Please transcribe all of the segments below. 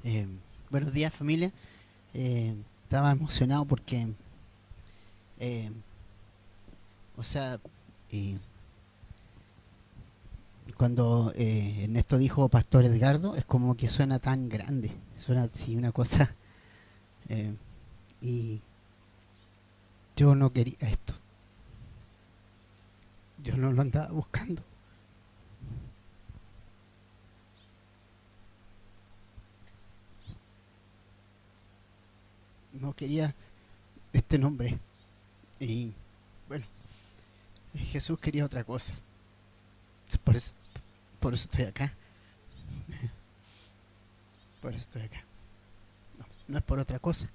Eh, Buenos días, familia. Estaba emocionado porque, eh, o sea, eh, cuando Ernesto dijo Pastor Edgardo, es como que suena tan grande, suena así una cosa. eh, y yo no quería esto, yo no lo andaba buscando, no quería este nombre. Y bueno, Jesús quería otra cosa, por eso, por eso estoy acá, por eso estoy acá. No, no es por otra cosa.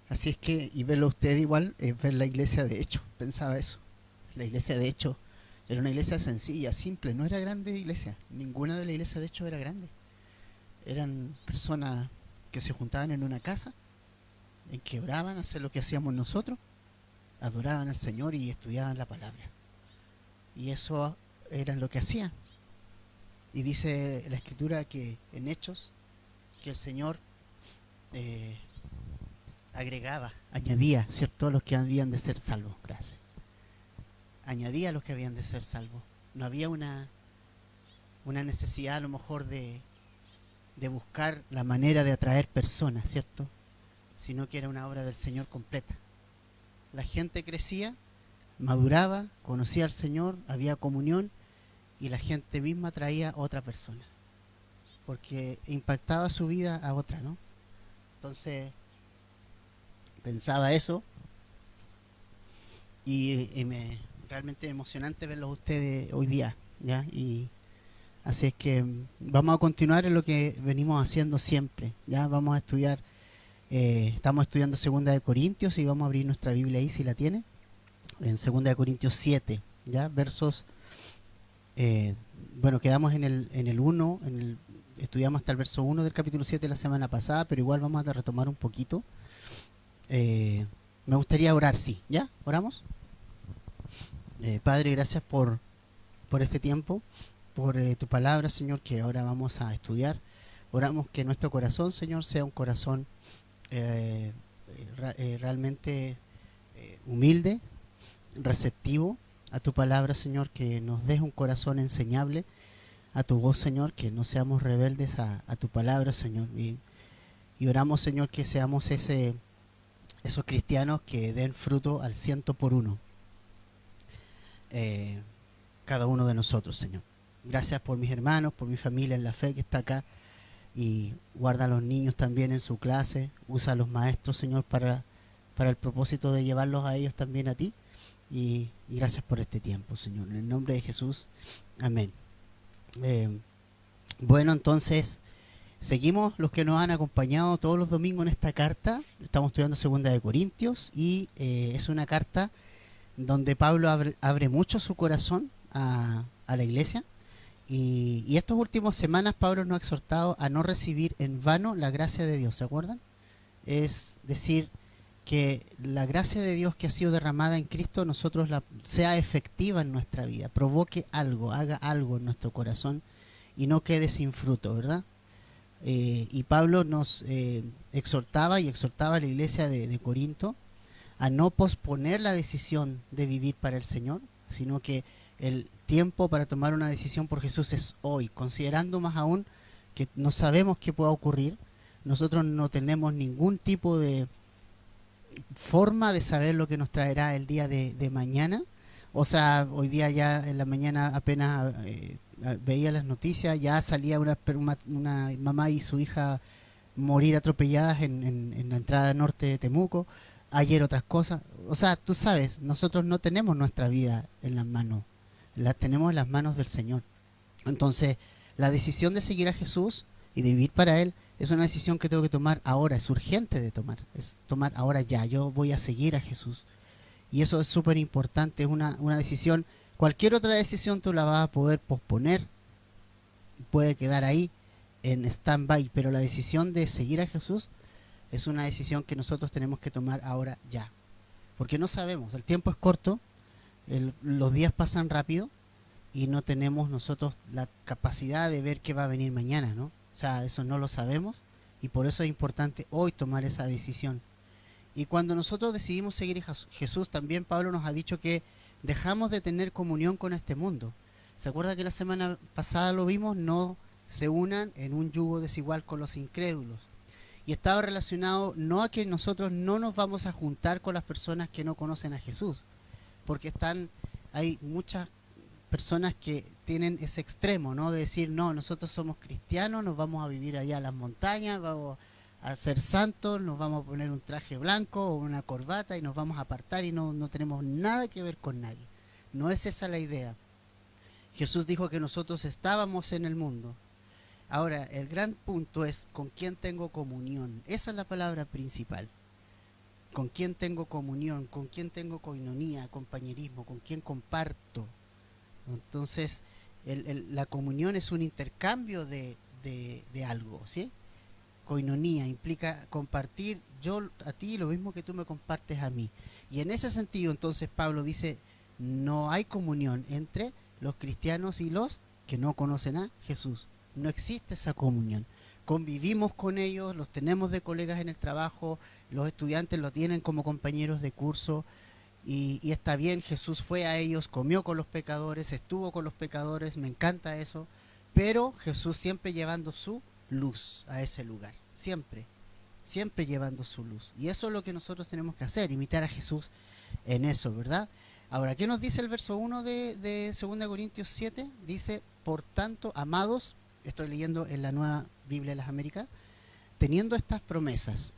Así es que, y verlo usted igual, es ver la iglesia de hecho, pensaba eso. La iglesia de hecho era una iglesia sencilla, simple, no era grande iglesia. Ninguna de las iglesias de hecho era grande. Eran personas que se juntaban en una casa, en que oraban, hacer lo que hacíamos nosotros, adoraban al Señor y estudiaban la palabra. Y eso era lo que hacían. Y dice la escritura que en Hechos, que el Señor eh, agregaba, añadía, ¿cierto?, a los que habían de ser salvos. Gracias. Añadía a los que habían de ser salvos. No había una necesidad a lo mejor de buscar la manera de atraer personas, ¿cierto? Sino que era una obra del Señor completa. La gente crecía, maduraba, conocía al Señor, había comunión y la gente misma traía a otra persona, porque impactaba su vida a otra, ¿no? Entonces pensaba eso y me realmente emocionante verlos ustedes hoy día, ¿ya? Y así es que vamos a continuar en lo que venimos haciendo siempre, ¿ya? Vamos a estudiar. Estamos estudiando Segunda de Corintios y vamos a abrir nuestra Biblia ahí si la tiene, en Segunda de Corintios 7, ¿ya? Versos, eh, bueno, quedamos en el 1, estudiamos hasta el verso 1 del capítulo 7 la semana pasada, pero igual vamos a retomar un poquito. Eh, Me gustaría orar, sí, ¿ya? ¿Oramos? Padre, gracias por este tiempo, por tu palabra, Señor, que ahora vamos a estudiar. Oramos que nuestro corazón, Señor, sea un corazón eh, realmente humilde, receptivo a tu palabra, Señor, que nos des un corazón enseñable a tu voz, Señor, que no seamos rebeldes a tu palabra, Señor. Y oramos, Señor, que seamos esos cristianos que den fruto al ciento por uno, eh, cada uno de nosotros, Señor. Gracias por mis hermanos, por mi familia en la fe que está acá, y guarda a los niños también en su clase, usa a los maestros, Señor, para el propósito de llevarlos a ellos también a ti. Y gracias por este tiempo, Señor. En el nombre de Jesús, amén. Eh, bueno, entonces, seguimos los que nos han acompañado todos los domingos en esta carta. Estamos estudiando Segunda de Corintios y es una carta donde Pablo abre mucho su corazón a la iglesia. Y estas últimas semanas Pablo nos ha exhortado a no recibir en vano la gracia de Dios, ¿se acuerdan? Es decir, que la gracia de Dios que ha sido derramada en Cristo nosotros sea efectiva en nuestra vida, provoque algo, haga algo en nuestro corazón y no quede sin fruto, ¿verdad? Y Pablo nos exhortaba y exhortaba a la iglesia de Corinto a no posponer la decisión de vivir para el Señor, sino que el tiempo para tomar una decisión por Jesús es hoy, considerando más aún que no sabemos qué pueda ocurrir. Nosotros no tenemos ningún tipo de forma de saber lo que nos traerá el día de mañana. O sea, hoy día ya en la mañana apenas veía las noticias, ya salía una mamá y su hija morir atropelladas en la entrada norte de Temuco, ayer otras cosas. O sea, tú sabes, nosotros no tenemos nuestra vida en las manos, la tenemos en las manos del Señor. Entonces, la decisión de seguir a Jesús y de vivir para Él es una decisión que tengo que tomar ahora, es urgente de tomar, es tomar ahora ya, yo voy a seguir a Jesús. Y eso es súper importante, es una decisión, cualquier otra decisión tú la vas a poder posponer, puede quedar ahí en stand-by, pero la decisión de seguir a Jesús es una decisión que nosotros tenemos que tomar ahora ya. Porque no sabemos, el tiempo es corto, los días pasan rápido y no tenemos nosotros la capacidad de ver qué va a venir mañana, ¿no? O sea, eso no lo sabemos Y por eso es importante hoy tomar esa decisión. Y cuando nosotros decidimos seguir a Jesús, también Pablo nos ha dicho que dejamos de tener comunión con este mundo. ¿Se acuerda que la semana pasada lo vimos? No se unan en un yugo desigual con los incrédulos. Y estaba relacionado no a que nosotros no nos vamos a juntar con las personas que no conocen a Jesús, porque hay muchas personas que tienen ese extremo, ¿no? De decir, no, nosotros somos cristianos, nos vamos a vivir allá a las montañas, vamos a ser santos, nos vamos a poner un traje blanco o una corbata y nos vamos a apartar y no tenemos nada que ver con nadie. No es esa la idea. Jesús dijo que nosotros estábamos en el mundo. Ahora, el gran punto es con quién tengo comunión. Esa es la palabra principal. Con quién tengo comunión, con quién tengo coinonía, compañerismo, con quién comparto. Entonces, la comunión es un intercambio de algo, ¿sí? Coinonía implica compartir yo a ti lo mismo que tú me compartes a mí. Y en ese sentido, entonces, Pablo dice, no hay comunión entre los cristianos y los que no conocen a Jesús. No existe esa comunión. Convivimos con ellos, los tenemos de colegas en el trabajo, los estudiantes los tienen como compañeros de curso, y está bien, Jesús fue a ellos, comió con los pecadores, estuvo con los pecadores, me encanta eso, pero Jesús siempre llevando su luz a ese lugar, siempre llevando su luz. Y eso es lo que nosotros tenemos que hacer, imitar a Jesús en eso, ¿verdad? Ahora, ¿qué nos dice el verso 1 de 2 Corintios 7? Dice, por tanto, amados, estoy leyendo en la Nueva Biblia de las Américas, teniendo estas promesas,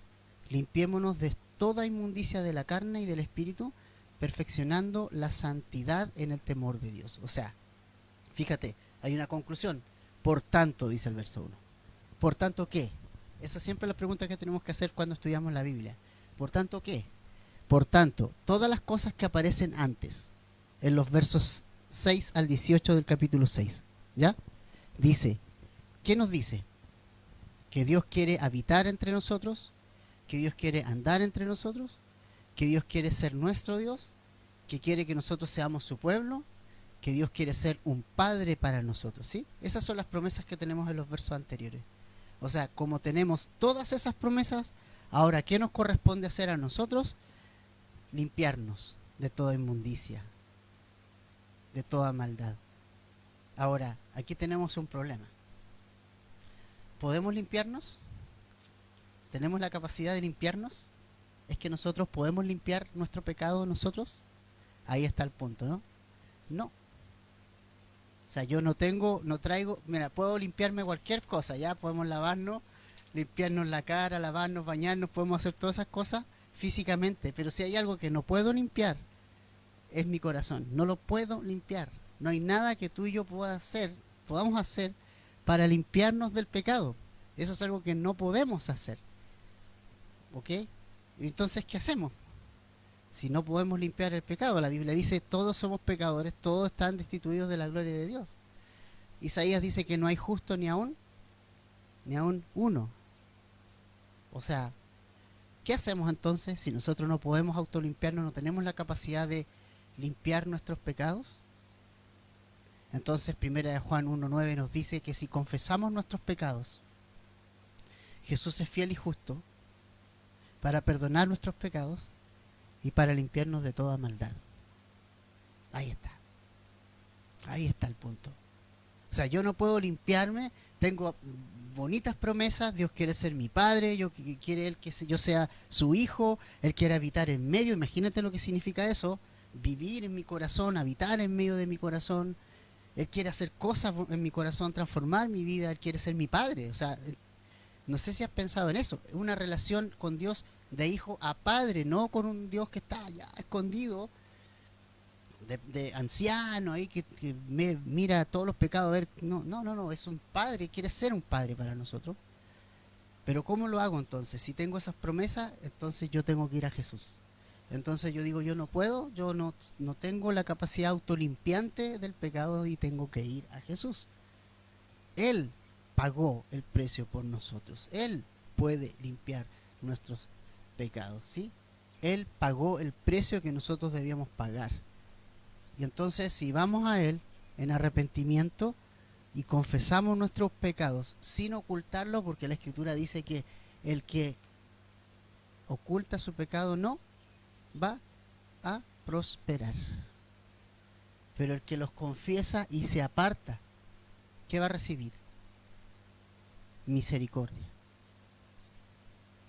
limpiémonos de toda inmundicia de la carne y del espíritu, perfeccionando la santidad en el temor de Dios. O sea, fíjate, hay una conclusión. Por tanto, dice el verso 1. ¿Por tanto qué? Esa es siempre la pregunta que tenemos que hacer cuando estudiamos la Biblia. ¿Por tanto qué? Por tanto, todas las cosas que aparecen antes, en los versos 6 al 18 del capítulo 6, ¿ya? Dice, ¿qué nos dice? Que Dios quiere habitar entre nosotros, que Dios quiere andar entre nosotros, que Dios quiere ser nuestro Dios, que quiere que nosotros seamos su pueblo, que Dios quiere ser un padre para nosotros, ¿sí? Esas son las promesas que tenemos en los versos anteriores. O sea, como tenemos todas esas promesas, ahora, ¿qué nos corresponde hacer a nosotros? Limpiarnos de toda inmundicia, de toda maldad. Ahora, aquí tenemos un problema. ¿Podemos limpiarnos? ¿Tenemos la capacidad de limpiarnos? ¿Es que nosotros podemos limpiar nuestro pecado nosotros? Ahí está el punto, ¿no? No. O sea, yo no traigo, mira, puedo limpiarme cualquier cosa, ya podemos lavarnos, limpiarnos la cara, lavarnos, bañarnos, podemos hacer todas esas cosas físicamente, pero si hay algo que no puedo limpiar, es mi corazón, no lo puedo limpiar. No hay nada que tú y yo podamos hacer para limpiarnos del pecado. Eso es algo que no podemos hacer. ¿Ok? Entonces, ¿qué hacemos? Si no podemos limpiar el pecado, la Biblia dice, todos somos pecadores, todos están destituidos de la gloria de Dios. Isaías dice que no hay justo ni aún uno. O sea, ¿qué hacemos entonces si nosotros no podemos autolimpiarnos, no tenemos la capacidad de limpiar nuestros pecados? Entonces, 1 Juan 1:9 nos dice que si confesamos nuestros pecados, Jesús es fiel y justo para perdonar nuestros pecados y para limpiarnos de toda maldad. Ahí está el punto. O sea, yo no puedo limpiarme, tengo bonitas promesas, Dios quiere ser mi padre, quiere Él que yo sea su hijo, Él quiere habitar en medio, imagínate lo que significa eso, vivir en mi corazón, habitar en medio de mi corazón, Él quiere hacer cosas en mi corazón, transformar mi vida, Él quiere ser mi padre. O sea, no sé si has pensado en eso, es una relación con Dios de hijo a padre, no con un Dios que está allá escondido, de anciano ahí que mira todos los pecados. A ver, no, es un padre, quiere ser un padre para nosotros. Pero ¿cómo lo hago entonces? Si tengo esas promesas, entonces yo tengo que ir a Jesús. Entonces yo digo, yo no puedo, yo no tengo la capacidad autolimpiante del pecado y tengo que ir a Jesús. Él pagó el precio por nosotros. Él puede limpiar nuestros pecados, ¿sí? Él pagó el precio que nosotros debíamos pagar. Y entonces si vamos a Él en arrepentimiento, y confesamos nuestros pecados sin ocultarlos, porque la Escritura dice que el que oculta su pecado no va a prosperar. Pero el que los confiesa y se aparta, ¿qué va a recibir? Misericordia.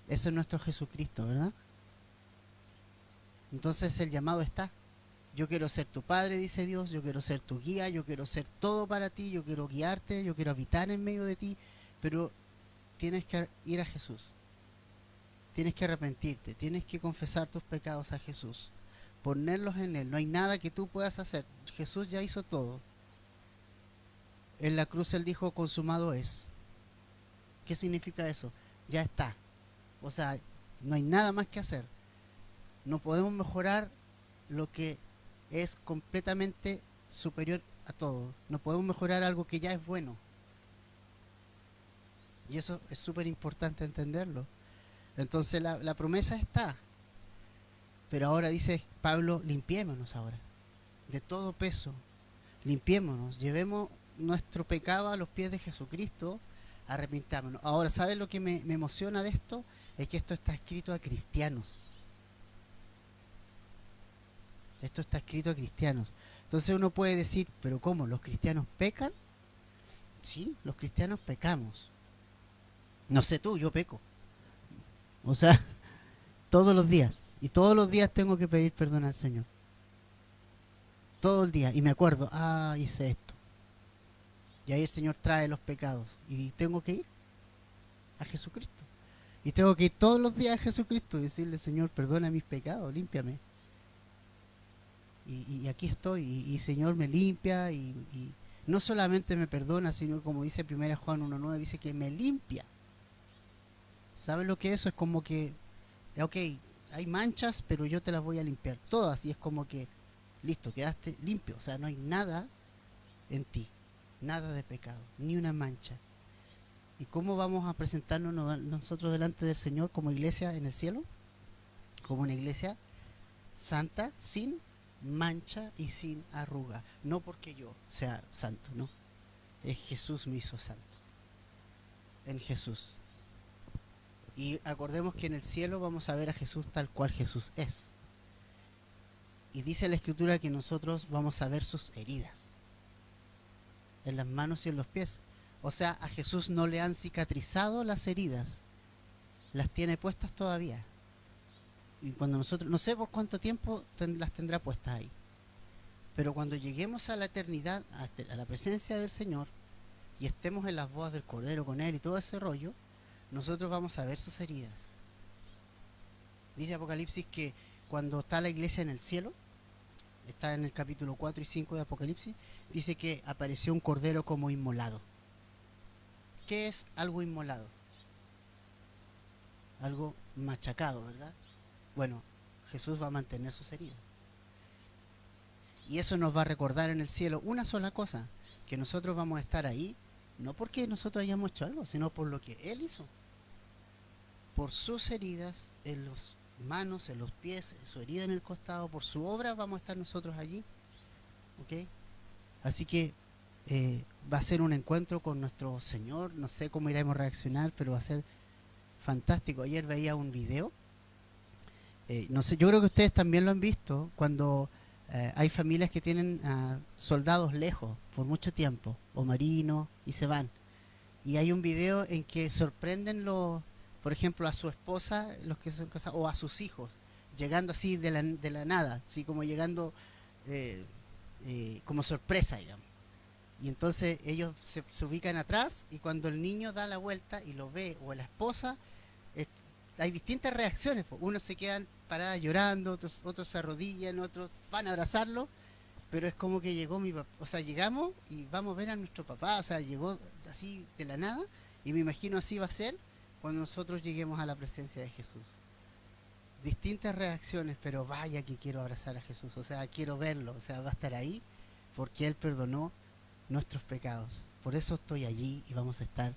Ese es nuestro Jesucristo, ¿verdad? Entonces el llamado está. Yo quiero ser tu padre, dice Dios, yo quiero ser tu guía, yo quiero ser todo para ti, yo quiero guiarte, yo quiero habitar en medio de ti, pero tienes que ir a Jesús. Tienes que arrepentirte, tienes que confesar tus pecados a Jesús, ponerlos en Él. No hay nada que tú puedas hacer. Jesús ya hizo todo. En la cruz Él dijo, consumado es. ¿Qué significa eso? Ya está. O sea, no hay nada más que hacer. No podemos mejorar lo que es completamente superior a todo. No podemos mejorar algo que ya es bueno. Y eso es súper importante entenderlo. Entonces la promesa está. Pero ahora dice Pablo, limpiémonos ahora. De todo peso. Limpiémonos. Llevemos nuestro pecado a los pies de Jesucristo. Arrepintámonos. Ahora, ¿sabes lo que me emociona de esto? Es que esto está escrito a cristianos. Esto está escrito a cristianos. Entonces uno puede decir, ¿pero cómo? ¿Los cristianos pecan? Sí, los cristianos pecamos. No sé tú, yo peco. O sea, todos los días. Y todos los días tengo que pedir perdón al Señor. Todo el día. Y me acuerdo, hice esto. Y ahí el Señor trae los pecados. Y tengo que ir a Jesucristo. Y tengo que ir todos los días a Jesucristo y decirle, Señor, perdona mis pecados, límpiame. Y aquí estoy. Y Señor me limpia. Y no solamente me perdona, sino como dice 1 Juan 1:9, dice que me limpia. ¿Sabes lo que es eso? Es como que, ok, hay manchas, pero yo te las voy a limpiar todas. Y es como que, listo, quedaste limpio. O sea, no hay nada en ti. Nada de pecado, ni una mancha. ¿Y cómo vamos a presentarnos nosotros delante del Señor como iglesia en el cielo? Como una iglesia santa, sin mancha y sin arruga. No porque yo sea santo, no. Es Jesús me hizo santo. En Jesús. Y acordemos que en el cielo vamos a ver a Jesús tal cual Jesús es. Y dice la Escritura que nosotros vamos a ver sus heridas. En las manos y en los pies. O sea, a Jesús no le han cicatrizado las heridas. Las tiene puestas todavía. Y cuando nosotros, no sé por cuánto tiempo las tendrá puestas ahí. Pero cuando lleguemos a la eternidad, a la presencia del Señor, y estemos en las bodas del Cordero con Él y todo ese rollo, nosotros vamos a ver sus heridas. Dice Apocalipsis que cuando está la iglesia en el cielo, está en el capítulo 4 y 5 de Apocalipsis, dice que apareció un cordero como inmolado. ¿Qué es algo inmolado? Algo machacado, ¿verdad? Bueno, Jesús va a mantener sus heridas. Y eso nos va a recordar en el cielo una sola cosa, que nosotros vamos a estar ahí, no porque nosotros hayamos hecho algo, sino por lo que Él hizo. Por sus heridas en las manos, en los pies, su herida en el costado, por su obra vamos a estar nosotros allí. ¿Ok? Así que va a ser un encuentro con nuestro Señor. No sé cómo iremos a reaccionar, pero va a ser fantástico. Ayer veía un video. No sé, yo creo que ustedes también lo han visto cuando hay familias que tienen soldados lejos por mucho tiempo, o marinos, y se van. Y hay un video en que sorprenden por ejemplo, a su esposa, los que son casados, o a sus hijos, llegando así de la nada, así como llegando como sorpresa, digamos. Y entonces ellos se ubican atrás y cuando el niño da la vuelta y lo ve, o la esposa, hay distintas reacciones. Unos se quedan paradas llorando, otros se arrodillan, otros van a abrazarlo, pero es como que llegó mi papá. O sea, llegamos y vamos a ver a nuestro papá. O sea, llegó así de la nada y me imagino así va a ser cuando nosotros lleguemos a la presencia de Jesús. Distintas reacciones, pero vaya que quiero abrazar a Jesús. O sea, quiero verlo. O sea, va a estar ahí porque Él perdonó nuestros pecados. Por eso estoy allí y vamos a estar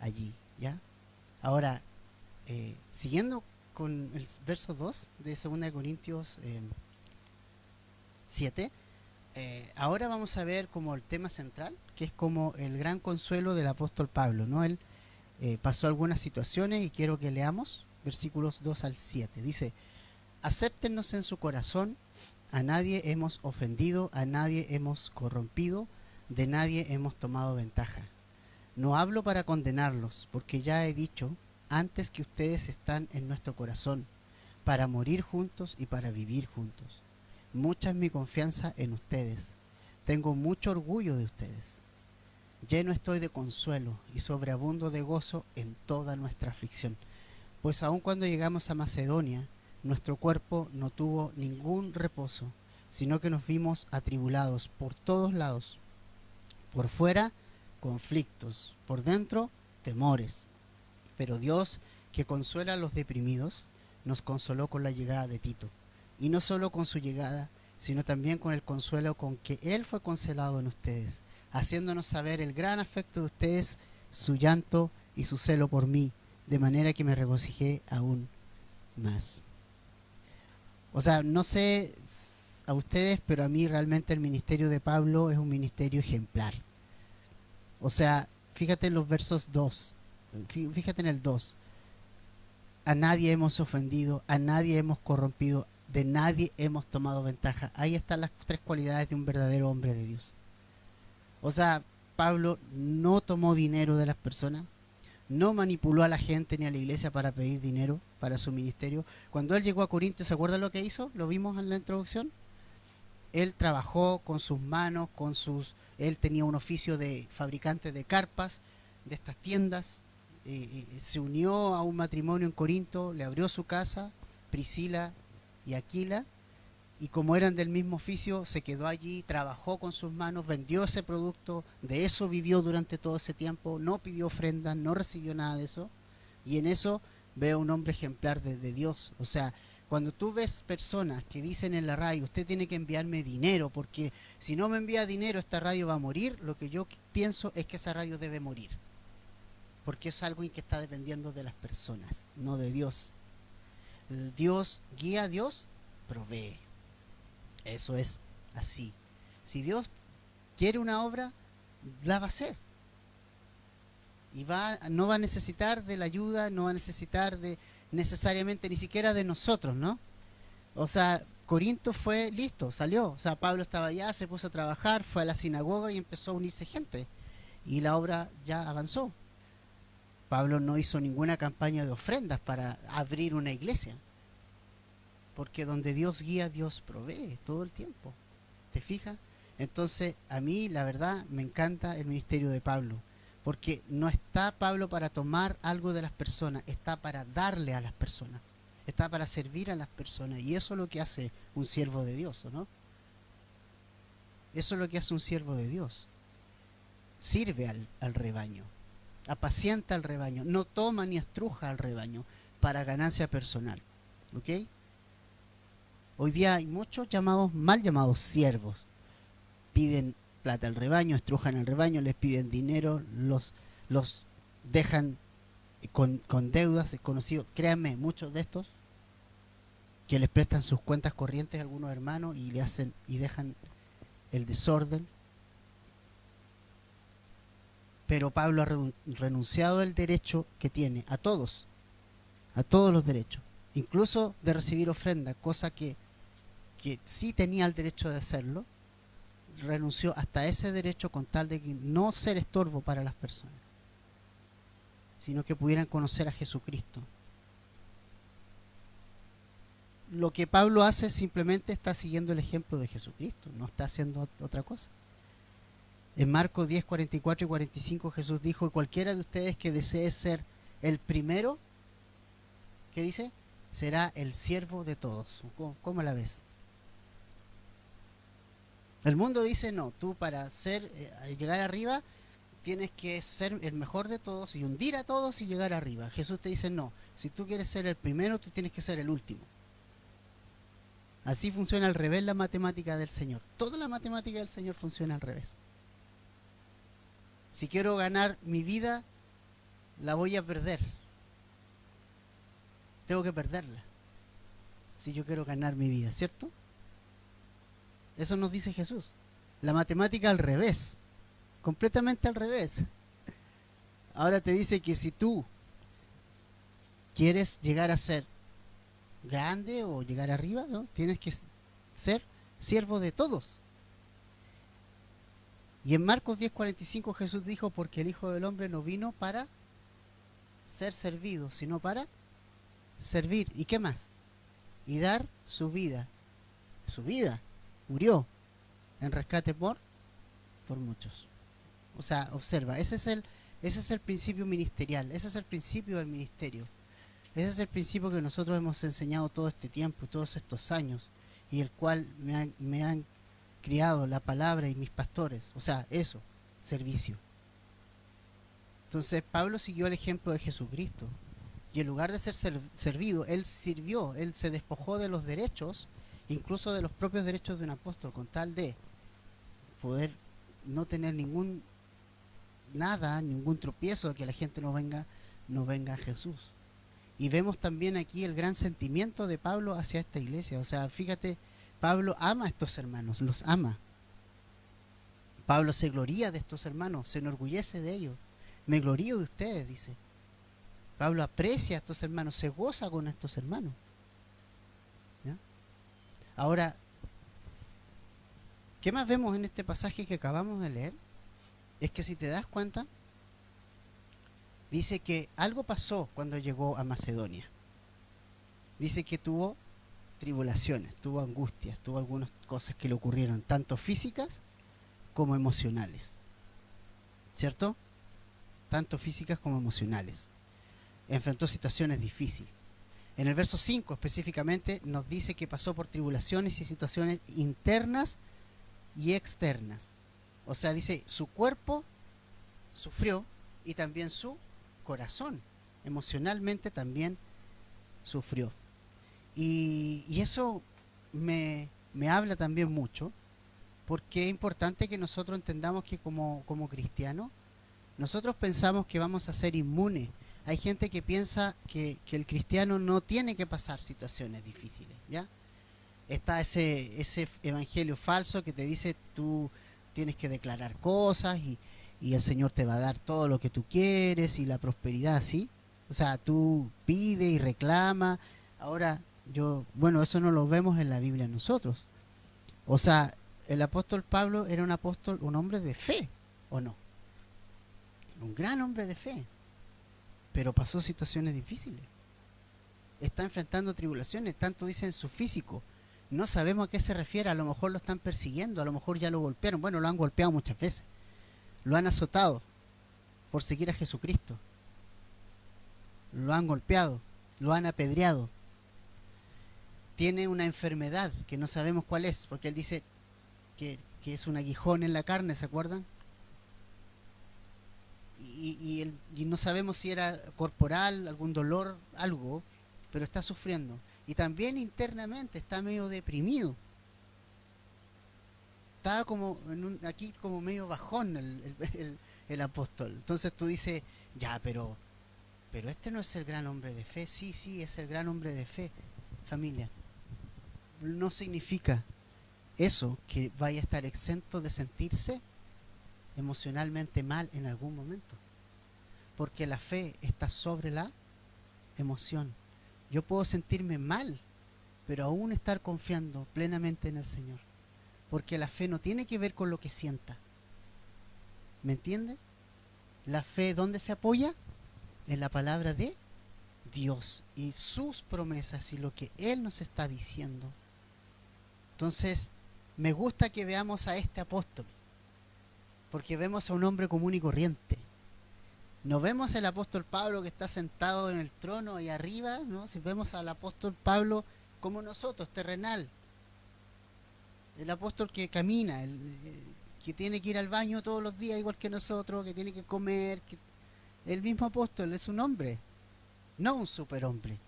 allí, ¿ya? Ahora, siguiendo con el verso 2 de 2 Corintios 7, Ahora vamos a ver como el tema central, que es como el gran consuelo del apóstol Pablo, ¿no? Él pasó algunas situaciones y quiero que leamos versículos 2 al 7. Dice, acéptennos en su corazón, a nadie hemos ofendido, a nadie hemos corrompido, de nadie hemos tomado ventaja. No hablo para condenarlos, porque ya he dicho antes que ustedes están en nuestro corazón, para morir juntos y para vivir juntos. Mucha es mi confianza en ustedes. Tengo mucho orgullo de ustedes. Lleno estoy de consuelo y sobreabundo de gozo en toda nuestra aflicción. Pues aun cuando llegamos a Macedonia, nuestro cuerpo no tuvo ningún reposo, sino que nos vimos atribulados por todos lados. Por fuera, conflictos. Por dentro, temores. Pero Dios, que consuela a los deprimidos, nos consoló con la llegada de Tito. Y no solo con su llegada, sino también con el consuelo con que Él fue consolado en ustedes, haciéndonos saber el gran afecto de ustedes, su llanto y su celo por mí, de manera que me regocijé aún más. O sea, no sé a ustedes, pero a mí realmente el ministerio de Pablo es un ministerio ejemplar. O sea, fíjate en los versos 2, fíjate en el 2. A nadie hemos ofendido, a nadie hemos corrompido, de nadie hemos tomado ventaja. Ahí están las tres cualidades de un verdadero hombre de Dios. O sea, Pablo no tomó dinero de las personas, no manipuló a la gente ni a la iglesia para pedir dinero para su ministerio. Cuando él llegó a Corinto, ¿se acuerdan lo que hizo? Lo vimos en la introducción. Él trabajó con sus manos, él tenía un oficio de fabricante de carpas, de estas tiendas. Se unió a un matrimonio en Corinto, le abrió su casa, Priscila y Aquila, y como eran del mismo oficio, se quedó allí, trabajó con sus manos, vendió ese producto, de eso vivió durante todo ese tiempo, no pidió ofrendas, no recibió nada de eso, y en eso veo un hombre ejemplar de Dios. O sea, cuando tú ves personas que dicen en la radio, usted tiene que enviarme dinero, porque si no me envía dinero esta radio va a morir, lo que yo pienso es que esa radio debe morir, porque es algo que está dependiendo de las personas, no de Dios. El Dios guía, Dios provee. Eso es así. Si Dios quiere una obra, la va a hacer. Y no va a necesitar de la ayuda, no va a necesitar de necesariamente ni siquiera de nosotros, ¿no? O sea, Corinto fue listo, salió. O sea, Pablo estaba allá, se puso a trabajar, fue a la sinagoga y empezó a unirse gente. Y la obra ya avanzó. Pablo no hizo ninguna campaña de ofrendas para abrir una iglesia. Porque donde Dios guía, Dios provee todo el tiempo. ¿Te fijas? Entonces, a mí, la verdad, me encanta el ministerio de Pablo. Porque no está Pablo para tomar algo de las personas, está para darle a las personas. Está para servir a las personas. Y eso es lo que hace un siervo de Dios, ¿o no? Eso es lo que hace un siervo de Dios. Sirve al rebaño, apacienta al rebaño, no toma ni estruja al rebaño para ganancia personal. ¿Ok? Hoy día hay muchos llamados, mal llamados siervos. Piden plata al rebaño, estrujan al rebaño, les piden dinero, los dejan con deudas, desconocidos. Créanme, muchos de estos que les prestan sus cuentas corrientes a algunos hermanos y le hacen y dejan el desorden. Pero Pablo ha renunciado al derecho que tiene a todos los derechos, incluso de recibir ofrenda, cosa que sí tenía el derecho de hacerlo. Renunció hasta ese derecho con tal de que no ser estorbo para las personas, sino que pudieran conocer a Jesucristo. Lo que Pablo hace simplemente está siguiendo el ejemplo de Jesucristo, no está haciendo otra cosa. En Marcos 10, 44 y 45 Jesús dijo: cualquiera de ustedes que desee ser el primero, ¿qué dice? Será el siervo de todos. ¿Cómo la ves? El mundo dice no, tú para llegar arriba tienes que ser el mejor de todos y hundir a todos y llegar arriba. Jesús te dice no, si tú quieres ser el primero, tú tienes que ser el último. Así funciona al revés la matemática del Señor. Toda la matemática del Señor funciona al revés. Si quiero ganar mi vida, la voy a perder. Tengo que perderla si yo quiero ganar mi vida, ¿cierto? Eso nos dice Jesús. la matemática al revés, completamente al revés. Ahora te dice que si tú quieres llegar a ser grande o llegar arriba, ¿no? Tienes que ser siervo de todos. Y en Marcos 10:45 Jesús dijo, porque el Hijo del Hombre no vino para ser servido, sino para servir. ¿Y qué más? Y dar su vida. Su vida. Murió en rescate por muchos. O sea, observa, ese es el principio ministerial, ese es el principio del ministerio. Ese es el principio que nosotros hemos enseñado todo este tiempo, todos estos años, y el cual me han criado la palabra y mis pastores. O sea, eso, servicio. Entonces Pablo siguió el ejemplo de Jesucristo, y en lugar de ser servido, él sirvió, él se despojó de los derechos, incluso de los propios derechos de un apóstol, con tal de poder no tener ningún tropiezo de que la gente no venga a Jesús. Y vemos también aquí el gran sentimiento de Pablo hacia esta iglesia. O sea, fíjate, Pablo ama a estos hermanos, los ama. Pablo se gloría de estos hermanos, se enorgullece de ellos. Me glorío de ustedes, dice. Pablo aprecia a estos hermanos, se goza con estos hermanos. ¿Ya? Ahora, ¿qué más vemos en este pasaje que acabamos de leer? Es que si te das cuenta, dice que algo pasó cuando llegó a Macedonia. Dice que tuvo tribulaciones, tuvo angustias, tuvo algunas cosas que le ocurrieron, tanto físicas como emocionales. ¿Cierto? Tanto físicas como emocionales. Enfrentó situaciones difíciles. En el verso 5 específicamente nos dice que pasó por tribulaciones y situaciones internas y externas. O sea, dice, su cuerpo sufrió y también su corazón, emocionalmente también sufrió. Y eso me habla también mucho, porque es importante que nosotros entendamos que como cristianos, nosotros pensamos que vamos a ser inmunes. Hay gente que piensa que el cristiano no tiene que pasar situaciones difíciles, ¿ya? Está ese evangelio falso que te dice tú tienes que declarar cosas y el Señor te va a dar todo lo que tú quieres y la prosperidad, ¿sí? O sea, tú pide y reclama. Ahora, eso no lo vemos en la Biblia nosotros. O sea, el apóstol Pablo era un apóstol, un hombre de fe, ¿o no? Un gran hombre de fe, pero pasó situaciones difíciles. Está enfrentando tribulaciones, tanto dice en su físico. No sabemos a qué se refiere, a lo mejor lo están persiguiendo, a lo mejor ya lo golpearon. Bueno, lo han golpeado muchas veces. Lo han azotado por seguir a Jesucristo. Lo han golpeado, lo han apedreado. Tiene una enfermedad que no sabemos cuál es, porque él dice que es un aguijón en la carne, ¿se acuerdan? Y no sabemos si era corporal, algún dolor, algo, pero está sufriendo. Y también internamente está medio deprimido. Estaba como aquí como medio bajón el apóstol. Entonces tú dices, ya, pero este no es el gran hombre de fe. Sí, es el gran hombre de fe, familia. No significa eso que vaya a estar exento de sentirse emocionalmente mal en algún momento. Porque la fe está sobre la emoción. Yo puedo sentirme mal, pero aún estar confiando plenamente en el Señor. Porque la fe no tiene que ver con lo que sienta. ¿Me entiende? La fe, ¿dónde se apoya? En la palabra de Dios y sus promesas y lo que Él nos está diciendo. Entonces, me gusta que veamos a este apóstol, porque vemos a un hombre común y corriente. No vemos al apóstol Pablo que está sentado en el trono ahí arriba, ¿no? Si vemos al apóstol Pablo como nosotros, terrenal. El apóstol que camina, que tiene que ir al baño todos los días igual que nosotros, que tiene que comer. El mismo apóstol es un hombre, no un superhombre.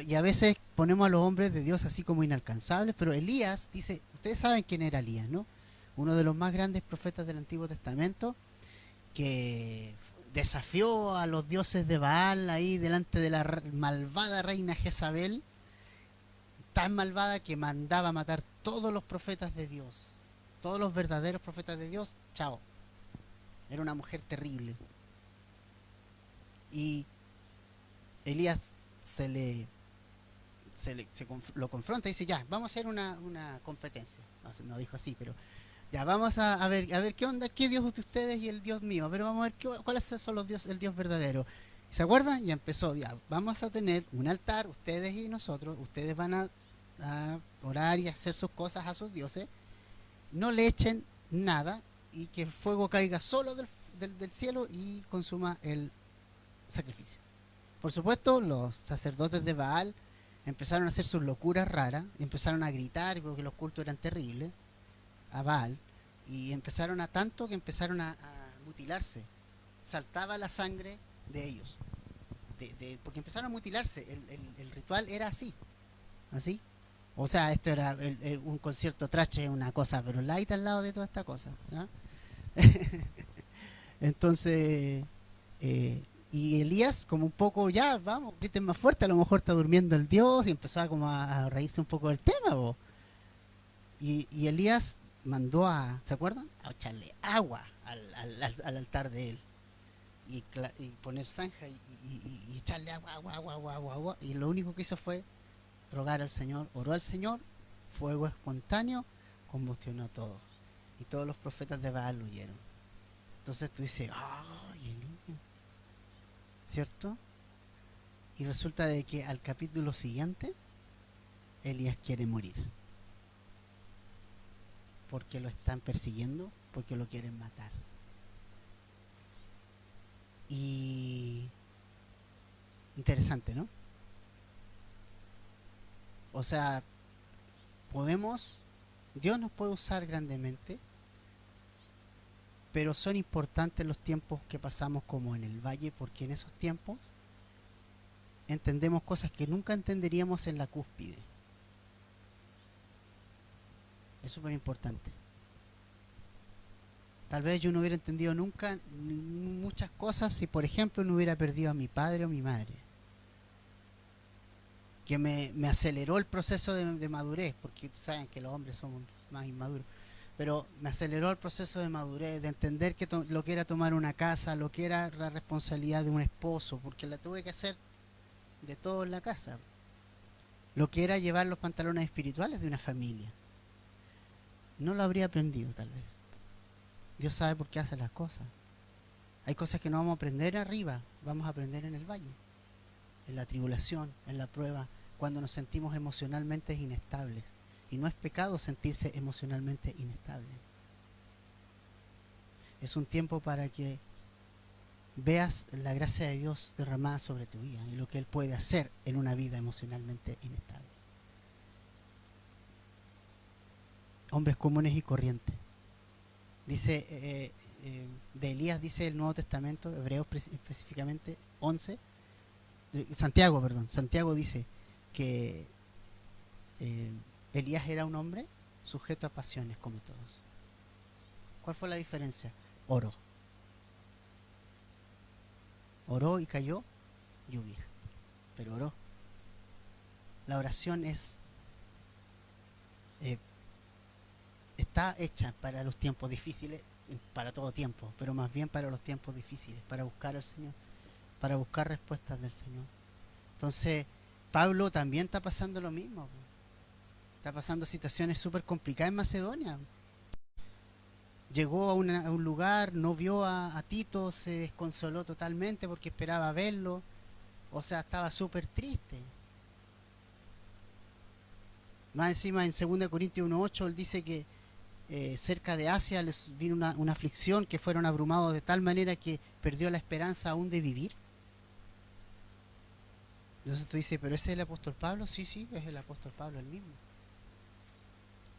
Y a veces ponemos a los hombres de Dios así como inalcanzables, pero Elías dice, ustedes saben quién era Elías, ¿no? Uno de los más grandes profetas del Antiguo Testamento, que desafió a los dioses de Baal ahí delante de la malvada reina Jezabel, tan malvada que mandaba matar todos los profetas de Dios. Todos los verdaderos profetas de Dios, chao. Era una mujer terrible. Y Elías lo confronta y dice, ya, vamos a hacer una competencia. No dijo así, pero ya, vamos a ver qué onda, qué Dios de ustedes y el Dios mío. Pero vamos a ver cuáles son el Dios verdadero. ¿Se acuerdan? Y empezó, ya, vamos a tener un altar, ustedes y nosotros. Ustedes van a orar y hacer sus cosas a sus dioses. No le echen nada y que el fuego caiga solo del cielo y consuma el sacrificio. Por supuesto, los sacerdotes de Baal empezaron a hacer sus locuras raras, empezaron a gritar porque los cultos eran terribles a Baal, y empezaron a tanto que empezaron a mutilarse. Saltaba la sangre de ellos, porque empezaron a mutilarse. El ritual era así. O sea, esto era un concierto trash, una cosa, pero light al lado de toda esta cosa, ¿no? Entonces, y Elías, como un poco, ya, vamos, griten más fuerte, a lo mejor está durmiendo el Dios, y empezó a reírse un poco del tema, ¿no? Y Elías mandó ¿se acuerdan? A echarle agua al altar de él. Y poner zanja y echarle agua. Y lo único que hizo fue rogar al Señor, oró al Señor, fuego espontáneo, combustionó todo. Y todos los profetas de Baal huyeron. Entonces tú dices, ¡ay, Elías! ¿Cierto? Y resulta de que al capítulo siguiente, Elías quiere morir. Porque lo están persiguiendo, porque lo quieren matar. Y interesante, ¿no? O sea, Dios nos puede usar grandemente, pero son importantes los tiempos que pasamos como en el valle, porque en esos tiempos entendemos cosas que nunca entenderíamos en la cúspide. Es súper importante. Tal vez yo no hubiera entendido nunca muchas cosas si, por ejemplo, no hubiera perdido a mi padre o mi madre, que me aceleró el proceso de madurez, porque saben que los hombres somos más inmaduros, pero me aceleró el proceso de madurez, de entender lo que era tomar una casa, lo que era la responsabilidad de un esposo, porque la tuve que hacer de todo en la casa, lo que era llevar los pantalones espirituales de una familia. No lo habría aprendido tal vez. Dios sabe por qué hace las cosas. Hay cosas que no vamos a aprender arriba, vamos a aprender en el valle, en la tribulación, en la prueba, cuando nos sentimos emocionalmente inestables. Y no es pecado sentirse emocionalmente inestable. Es un tiempo para que veas la gracia de Dios derramada sobre tu vida y lo que Él puede hacer en una vida emocionalmente inestable. Hombres comunes y corrientes. Dice, de Elías dice el Nuevo Testamento, Hebreos específicamente 11, Santiago dice que Elías era un hombre sujeto a pasiones como todos. ¿Cuál fue la diferencia? Oró y cayó lluvia, pero oró. La oración está hecha para los tiempos difíciles, para todo tiempo, pero más bien para los tiempos difíciles, para buscar al Señor, para buscar respuestas del Señor. Entonces, Pablo también está pasando lo mismo. Está pasando situaciones súper complicadas en Macedonia. Llegó a un lugar, no vio a Tito, se desconsoló totalmente porque esperaba verlo. O sea, estaba súper triste. Más encima en 2 Corintios 1:8 él dice que cerca de Asia les vino una aflicción, que fueron abrumados de tal manera que perdió la esperanza aún de vivir. Entonces tú dices, ¿pero ese es el apóstol Pablo? Sí, es el apóstol Pablo, el mismo.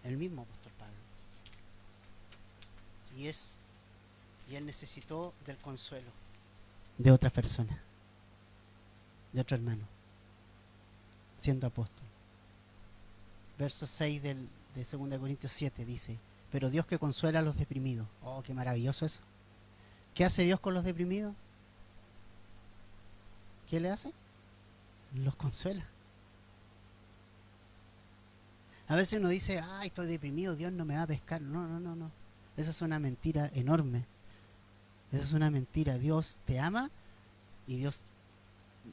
El mismo apóstol Pablo. Y él necesitó del consuelo de otra persona, de otro hermano, siendo apóstol. Verso 6 de 2 Corintios 7 dice, pero Dios que consuela a los deprimidos. Oh, qué maravilloso eso. ¿Qué hace Dios con los deprimidos? ¿Qué le hace? Los consuela. A veces uno dice, ay, estoy deprimido, Dios no me va a pescar. No, no, no, no. Esa es una mentira enorme. Esa es una mentira. Dios te ama y Dios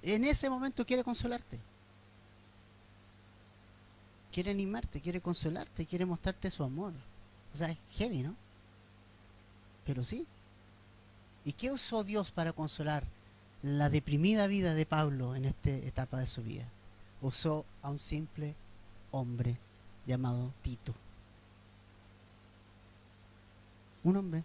en ese momento quiere consolarte. Quiere animarte, quiere consolarte, quiere mostrarte su amor. O sea, es heavy, ¿no? Pero sí. ¿Y qué usó Dios para consolar la deprimida vida de Pablo en esta etapa de su vida? Usó a un simple hombre llamado Tito. Un hombre.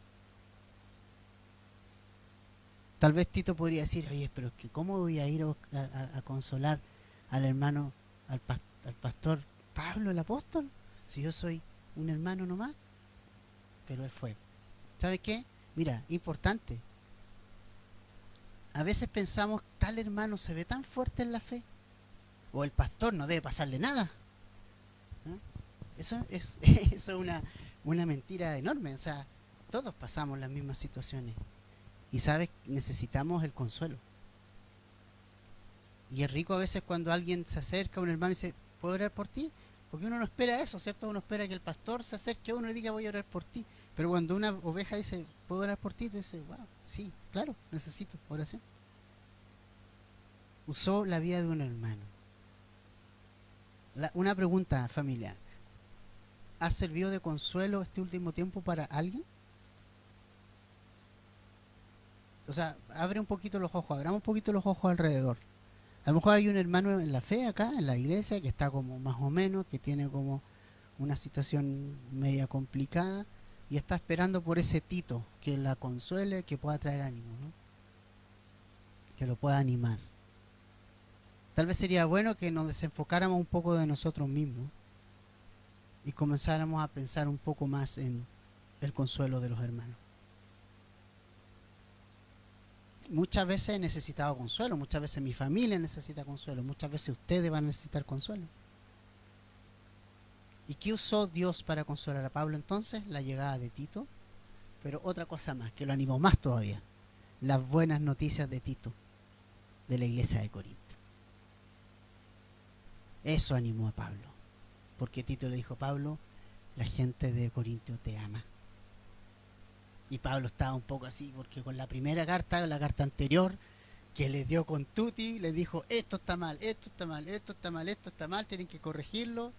Tal vez Tito podría decir, oye, pero es que ¿cómo voy a ir a consolar al hermano, al pastor Pablo el apóstol? Si yo soy un hermano nomás. Pero él fue. ¿Sabe qué? Mira, importante. A veces pensamos, tal hermano se ve tan fuerte en la fe, o el pastor no debe pasarle nada. ¿No? Eso es una mentira enorme. O sea, todos pasamos las mismas situaciones. Y sabes, necesitamos el consuelo. Y es rico a veces cuando alguien se acerca a un hermano y dice, ¿puedo orar por ti? Porque uno no espera eso, ¿cierto? Uno espera que el pastor se acerque a uno y diga, voy a orar por ti. Pero cuando una oveja dice, ¿puedo orar por ti? Tú dices, wow, sí, claro, necesito oración. Usó la vida de un hermano. Una pregunta, familia. ¿Ha servido de consuelo este último tiempo para alguien? O sea, abre un poquito los ojos, abramos un poquito los ojos alrededor. A lo mejor hay un hermano en la fe acá, en la iglesia, que está como más o menos, que tiene como una situación media complicada y está esperando por ese Tito que la consuele, que pueda traer ánimo, ¿no? Que lo pueda animar. Tal vez sería bueno que nos desenfocáramos un poco de nosotros mismos y comenzáramos a pensar un poco más en el consuelo de los hermanos. Muchas veces he necesitado consuelo, muchas veces mi familia necesita consuelo, muchas veces ustedes van a necesitar consuelo. ¿Y qué usó Dios para consolar a Pablo entonces? La llegada de Tito, pero otra cosa más, que lo animó más todavía, las buenas noticias de Tito, de la iglesia de Corinto. Eso animó a Pablo, porque Tito le dijo, Pablo, la gente de Corinto te ama. Y Pablo estaba un poco así, porque con la primera carta, la carta anterior, que le dio con tutti, le dijo, esto está mal, esto está mal, esto está mal, esto está mal, tienen que corregirlo.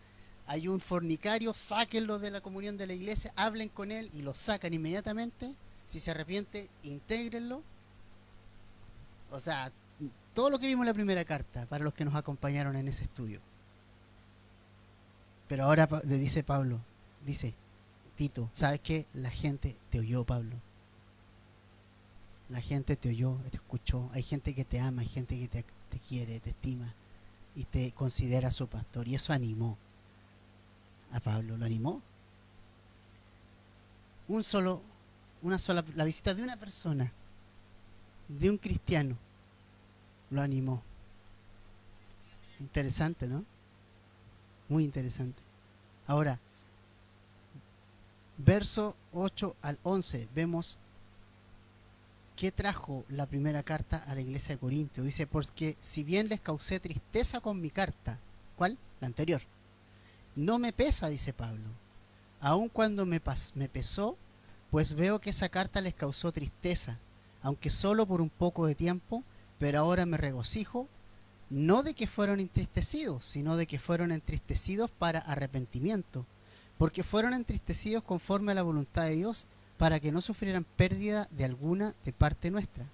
Hay un fornicario, sáquenlo de la comunión de la iglesia, hablen con él y lo sacan inmediatamente. Si se arrepiente, intégrenlo. O sea, todo lo que vimos en la primera carta, para los que nos acompañaron en ese estudio. Pero ahora le dice Pablo, dice Tito, ¿sabes qué? La gente te oyó, Pablo. La gente te oyó, te escuchó. Hay gente que te ama, hay gente que te quiere, te estima y te considera su pastor. Y eso animó a Pablo, lo animó. La visita de una persona, de un cristiano, lo animó. Interesante, ¿no? Muy interesante. Ahora, verso 8 al 11, vemos qué trajo la primera carta a la iglesia de Corinto. Dice, porque si bien les causé tristeza con mi carta, ¿cuál? La anterior. No me pesa, dice Pablo, aun cuando me pesó, pues veo que esa carta les causó tristeza, aunque solo por un poco de tiempo, pero ahora me regocijo, no de que fueron entristecidos, sino de que fueron entristecidos para arrepentimiento, porque fueron entristecidos conforme a la voluntad de Dios, para que no sufrieran pérdida de alguna de parte nuestra.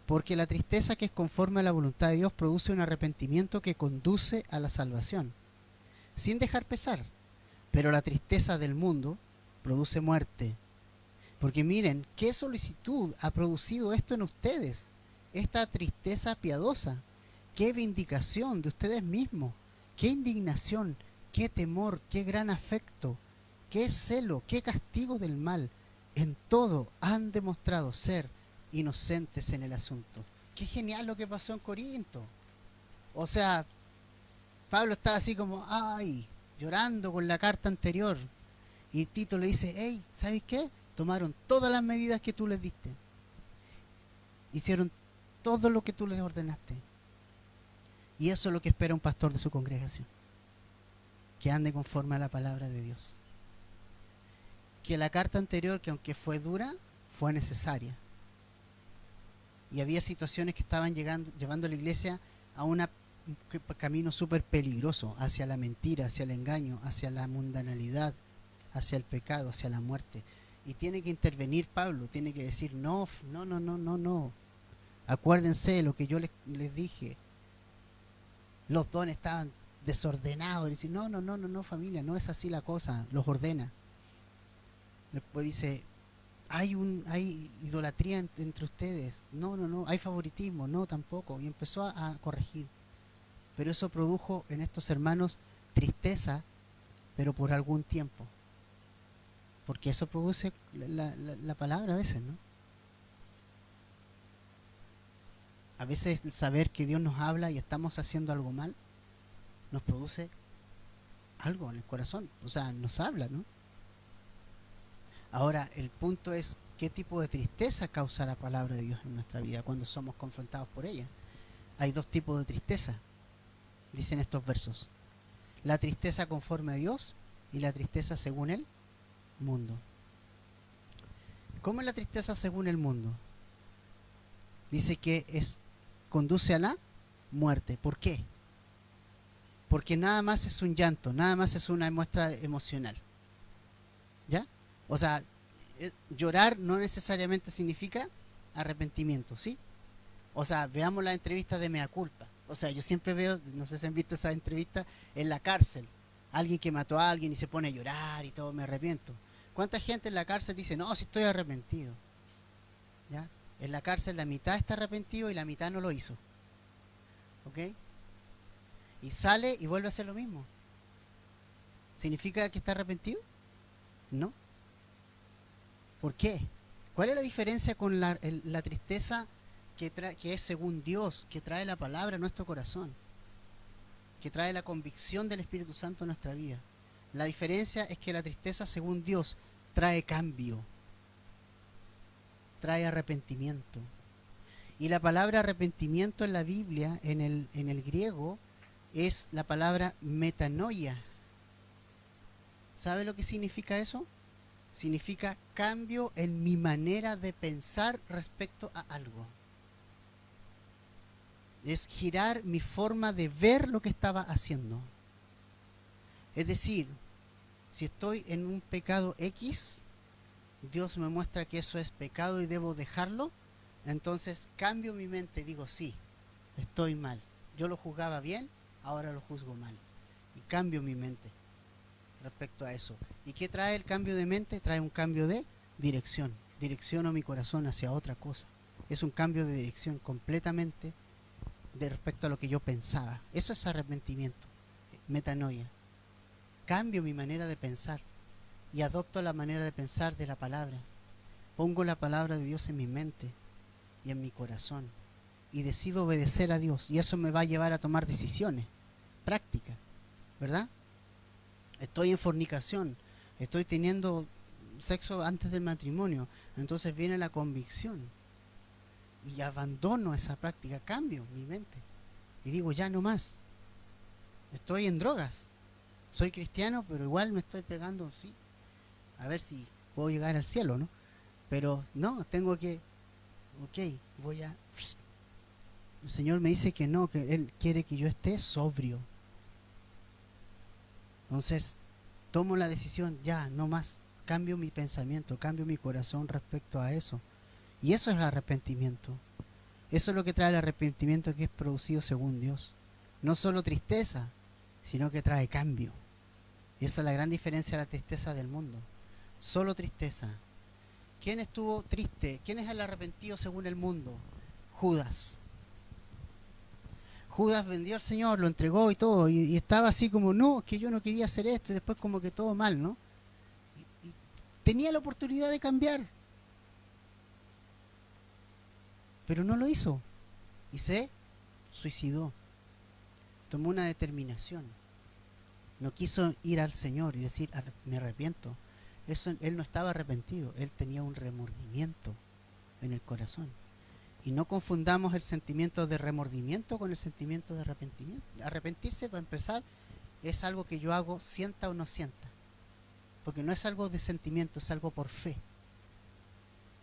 Porque la tristeza que es conforme a la voluntad de Dios produce un arrepentimiento que conduce a la salvación, sin dejar pesar, pero la tristeza del mundo produce muerte. Porque miren, qué solicitud ha producido esto en ustedes, esta tristeza piadosa, qué vindicación de ustedes mismos, qué indignación, qué temor, qué gran afecto, qué celo, qué castigo del mal. En todo han demostrado ser inocentes en el asunto. Qué genial lo que pasó en Corinto. O sea, Pablo estaba así como, ay, llorando con la carta anterior. Y Tito le dice, hey, ¿sabes qué? Tomaron todas las medidas que tú les diste. Hicieron todo lo que tú les ordenaste. Y eso es lo que espera un pastor de su congregación. que ande conforme a la palabra de Dios. Que la carta anterior, que aunque fue dura, fue necesaria. Y había situaciones que estaban llevando a la iglesia a un camino súper peligroso, hacia la mentira, hacia el engaño, hacia la mundanalidad, hacia el pecado, hacia la muerte. Y tiene que intervenir Pablo, tiene que decir, no, no, no, no, no, no. Acuérdense lo que yo les dije. Los dones estaban desordenados. Dice, no, no, no, no, no, familia, no es así la cosa. Los ordena. Después dice, hay idolatría entre ustedes. No, no, no. Hay favoritismo. No, tampoco. Y empezó a corregir. Pero eso produjo en estos hermanos tristeza, pero por algún tiempo. Porque eso produce la palabra a veces, ¿no? A veces el saber que Dios nos habla y estamos haciendo algo mal nos produce algo en el corazón. O sea, nos habla, ¿no? Ahora, el punto es qué tipo de tristeza causa la palabra de Dios en nuestra vida cuando somos confrontados por ella. Hay dos tipos de tristeza, dicen estos versos. La tristeza conforme a Dios y la tristeza según el mundo. ¿Cómo es la tristeza según el mundo? Dice que conduce a la muerte. ¿Por qué? Porque nada más es un llanto, nada más es una muestra emocional. ¿Ya? O sea, llorar no necesariamente significa arrepentimiento, ¿sí? O sea, veamos la entrevista de Mea Culpa. O sea, yo siempre veo, no sé si han visto esa entrevista en la cárcel. Alguien que mató a alguien y se pone a llorar y todo, me arrepiento. ¿Cuánta gente en la cárcel dice, no, si estoy arrepentido? ¿Ya? En la cárcel la mitad está arrepentido y la mitad no lo hizo. ¿Ok? Y sale y vuelve a hacer lo mismo. ¿Significa que está arrepentido? No. ¿Por qué? ¿Cuál es la diferencia con la tristeza que es según Dios, que trae la palabra a nuestro corazón, que trae la convicción del Espíritu Santo a nuestra vida? La diferencia es que la tristeza según Dios trae cambio, trae arrepentimiento. Y la palabra arrepentimiento en la Biblia, en el griego, es la palabra metanoia. ¿Sabe lo que significa eso? Significa cambio en mi manera de pensar respecto a algo. Es girar mi forma de ver lo que estaba haciendo. Es decir, si estoy en un pecado X, Dios me muestra que eso es pecado y debo dejarlo, entonces cambio mi mente y digo, sí, estoy mal. Yo lo juzgaba bien, ahora lo juzgo mal. Y cambio mi mente respecto a eso. ¿Y qué trae el cambio de mente? Trae un cambio de dirección. Direcciono mi corazón hacia otra cosa. Es un cambio de dirección completamente de respecto a lo que yo pensaba. Eso es arrepentimiento, metanoia. Cambio mi manera de pensar y adopto la manera de pensar de la palabra. Pongo la palabra de Dios en mi mente y en mi corazón y decido obedecer a Dios, y eso me va a llevar a tomar decisiones prácticas, ¿verdad? Estoy en fornicación, estoy teniendo sexo antes del matrimonio, entonces viene la convicción y abandono esa práctica, cambio mi mente y digo, ya no más. Estoy en drogas, soy cristiano, pero igual me estoy pegando, sí, a ver si puedo llegar al cielo, ¿no? Pero no, tengo que, ok, voy a... El Señor me dice que no, que Él quiere que yo esté sobrio. Entonces, tomo la decisión, ya, no más. Cambio mi pensamiento, cambio mi corazón respecto a eso. Y eso es el arrepentimiento. Eso es lo que trae el arrepentimiento, que es producido según Dios. No solo tristeza, sino que trae cambio. Y esa es la gran diferencia de la tristeza del mundo. Solo tristeza. ¿Quién estuvo triste? ¿Quién es el arrepentido según el mundo? Judas. Judas vendió al Señor, lo entregó y todo, y estaba así como, no, es que yo no quería hacer esto, y después como que todo mal, ¿no? Y tenía la oportunidad de cambiar, pero no lo hizo, y se suicidó. Tomó una determinación, no quiso ir al Señor y decir, me arrepiento. Eso, él no estaba arrepentido, él tenía un remordimiento en el corazón. Y no confundamos el sentimiento de remordimiento con el sentimiento de arrepentimiento. Arrepentirse, para empezar, es algo que yo hago sienta o no sienta. Porque no es algo de sentimiento, es algo por fe.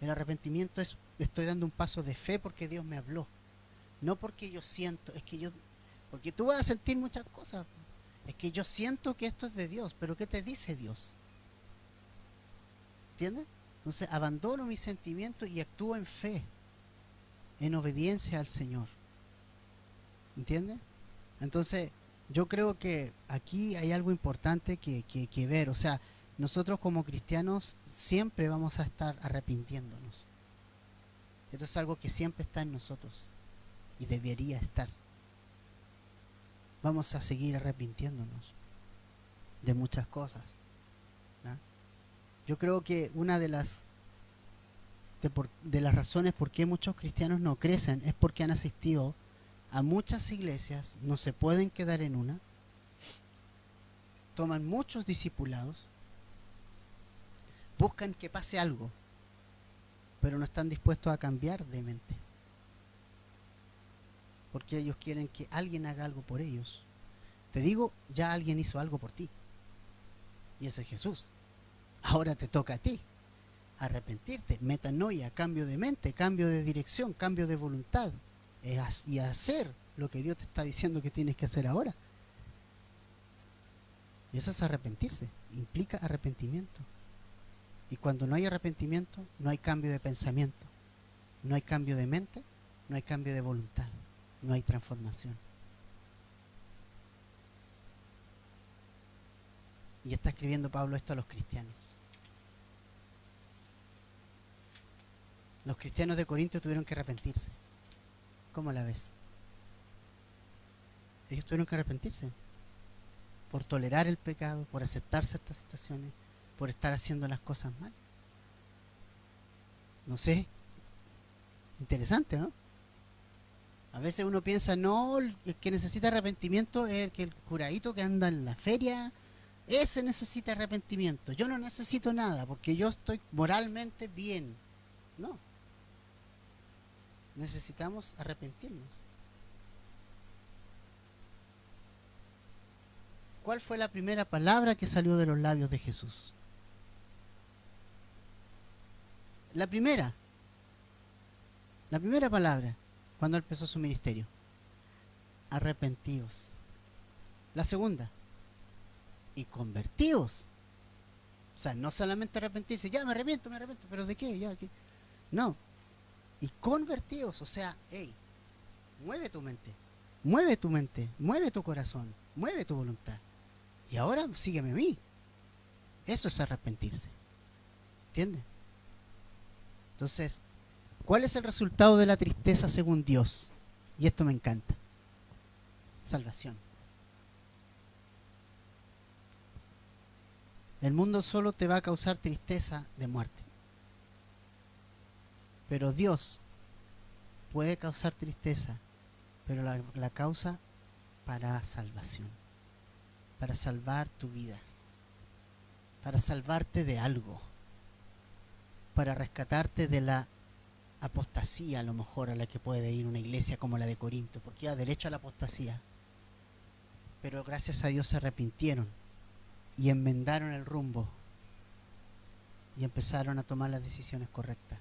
El arrepentimiento es, estoy dando un paso de fe porque Dios me habló. No porque yo siento, es que yo, porque tú vas a sentir muchas cosas. Es que yo siento que esto es de Dios, pero ¿qué te dice Dios? ¿Entiendes? Entonces abandono mis sentimientos y actúo en fe, en obediencia al Señor. ¿Entiendes? Entonces yo creo que aquí hay algo importante que ver. O sea, nosotros como cristianos siempre vamos a estar arrepintiéndonos. Esto es algo que siempre está en nosotros y debería estar. Vamos a seguir arrepintiéndonos de muchas cosas, ¿no? Yo creo que una de las razones por qué muchos cristianos no crecen es porque han asistido a muchas iglesias, no se pueden quedar en una, toman muchos discipulados, buscan que pase algo, pero no están dispuestos a cambiar de mente, porque ellos quieren que alguien haga algo por ellos. Te digo, ya alguien hizo algo por ti, y ese es Jesús. Ahora te toca a ti arrepentirte, metanoia, cambio de mente, cambio de dirección, cambio de voluntad, y hacer lo que Dios te está diciendo que tienes que hacer ahora. Y eso es arrepentirse, implica arrepentimiento. Y cuando no hay arrepentimiento, no hay cambio de pensamiento, no hay cambio de mente, no hay cambio de voluntad, no hay transformación. Y está escribiendo Pablo esto a los cristianos. Los cristianos de Corinto tuvieron que arrepentirse. ¿Cómo la ves? Ellos tuvieron que arrepentirse por tolerar el pecado, por aceptar ciertas situaciones, por estar haciendo las cosas mal. No sé, interesante, ¿no? A veces uno piensa, no, el que necesita arrepentimiento es el curadito que anda en la feria, ese necesita arrepentimiento. Yo no necesito nada porque yo estoy moralmente bien. No, necesitamos arrepentirnos. ¿Cuál fue la primera palabra que salió de los labios de Jesús? La primera palabra cuando empezó su ministerio: arrepentidos. La segunda: y convertidos. O sea, no solamente arrepentirse, ya me arrepiento, pero ¿de qué? Ya, ¿qué? No, y convertidos, o sea, hey, mueve tu mente, mueve tu corazón, mueve tu voluntad. Y ahora sígueme a mí. Eso es arrepentirse. ¿Entiendes? Entonces, ¿cuál es el resultado de la tristeza según Dios? Y esto me encanta: salvación. El mundo solo te va a causar tristeza de muerte, pero Dios puede causar tristeza, pero la causa para salvación, para salvar tu vida, para salvarte de algo, para rescatarte de la apostasía, a lo mejor, a la que puede ir una iglesia como la de Corinto, porque iba derecho a la apostasía. Pero gracias a Dios se arrepintieron y enmendaron el rumbo y empezaron a tomar las decisiones correctas.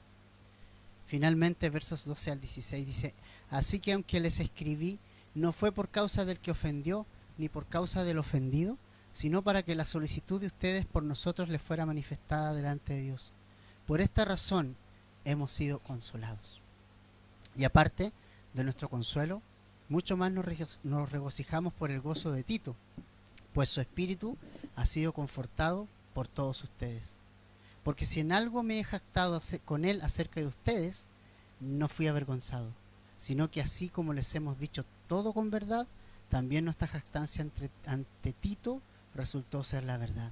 Finalmente, versos 12 al 16 dice: así que aunque les escribí, no fue por causa del que ofendió, ni por causa del ofendido, sino para que la solicitud de ustedes por nosotros les fuera manifestada delante de Dios. Por esta razón hemos sido consolados. Y aparte de nuestro consuelo, mucho más nos regocijamos por el gozo de Tito, pues su espíritu ha sido confortado por todos ustedes. Porque si en algo me he jactado con él acerca de ustedes, no fui avergonzado, sino que así como les hemos dicho todo con verdad, también nuestra jactancia ante Tito resultó ser la verdad.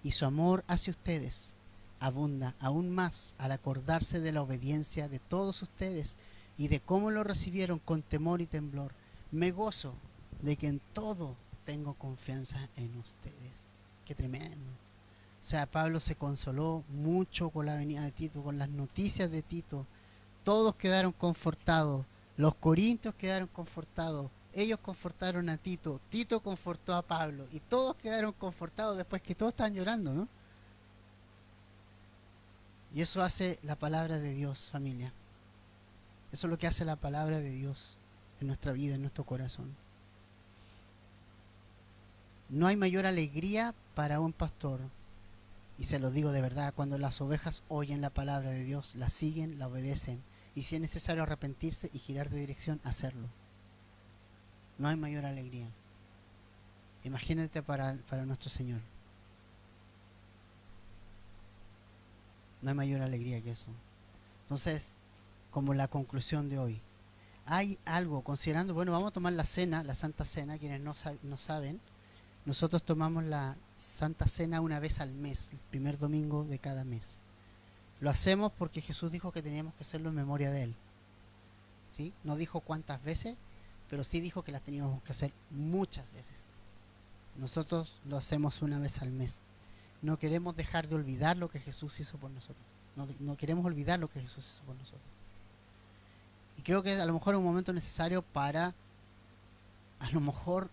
Y su amor hacia ustedes abunda aún más al acordarse de la obediencia de todos ustedes y de cómo lo recibieron con temor y temblor. Me gozo de que en todo tengo confianza en ustedes. Qué tremendo. O sea, Pablo se consoló mucho con la venida de Tito, con las noticias de Tito. Todos quedaron confortados Los corintios quedaron confortados. Ellos confortaron a Tito. Tito confortó a Pablo. Y todos quedaron confortados después que todos estaban llorando, ¿no? Y eso hace la palabra de Dios, familia. Eso es lo que hace la palabra de Dios en nuestra vida, en nuestro corazón. No hay mayor alegría para un pastor, y se lo digo de verdad, cuando las ovejas oyen la palabra de Dios, la siguen, la obedecen, y si es necesario arrepentirse y girar de dirección, hacerlo. No hay mayor alegría. Imagínate para nuestro Señor. No hay mayor alegría que eso. Entonces, como la conclusión de hoy, hay algo, considerando, bueno, vamos a tomar la cena, la Santa Cena, quienes no saben, nosotros tomamos la Santa Cena una vez al mes, el primer domingo de cada mes. Lo hacemos porque Jesús dijo que teníamos que hacerlo en memoria de Él. ¿Sí? No dijo cuántas veces, pero sí dijo que las teníamos que hacer muchas veces. Nosotros lo hacemos una vez al mes. No queremos dejar de olvidar lo que Jesús hizo por nosotros. No queremos olvidar lo que Jesús hizo por nosotros. Y creo que a lo mejor es un momento necesario para, a lo mejor,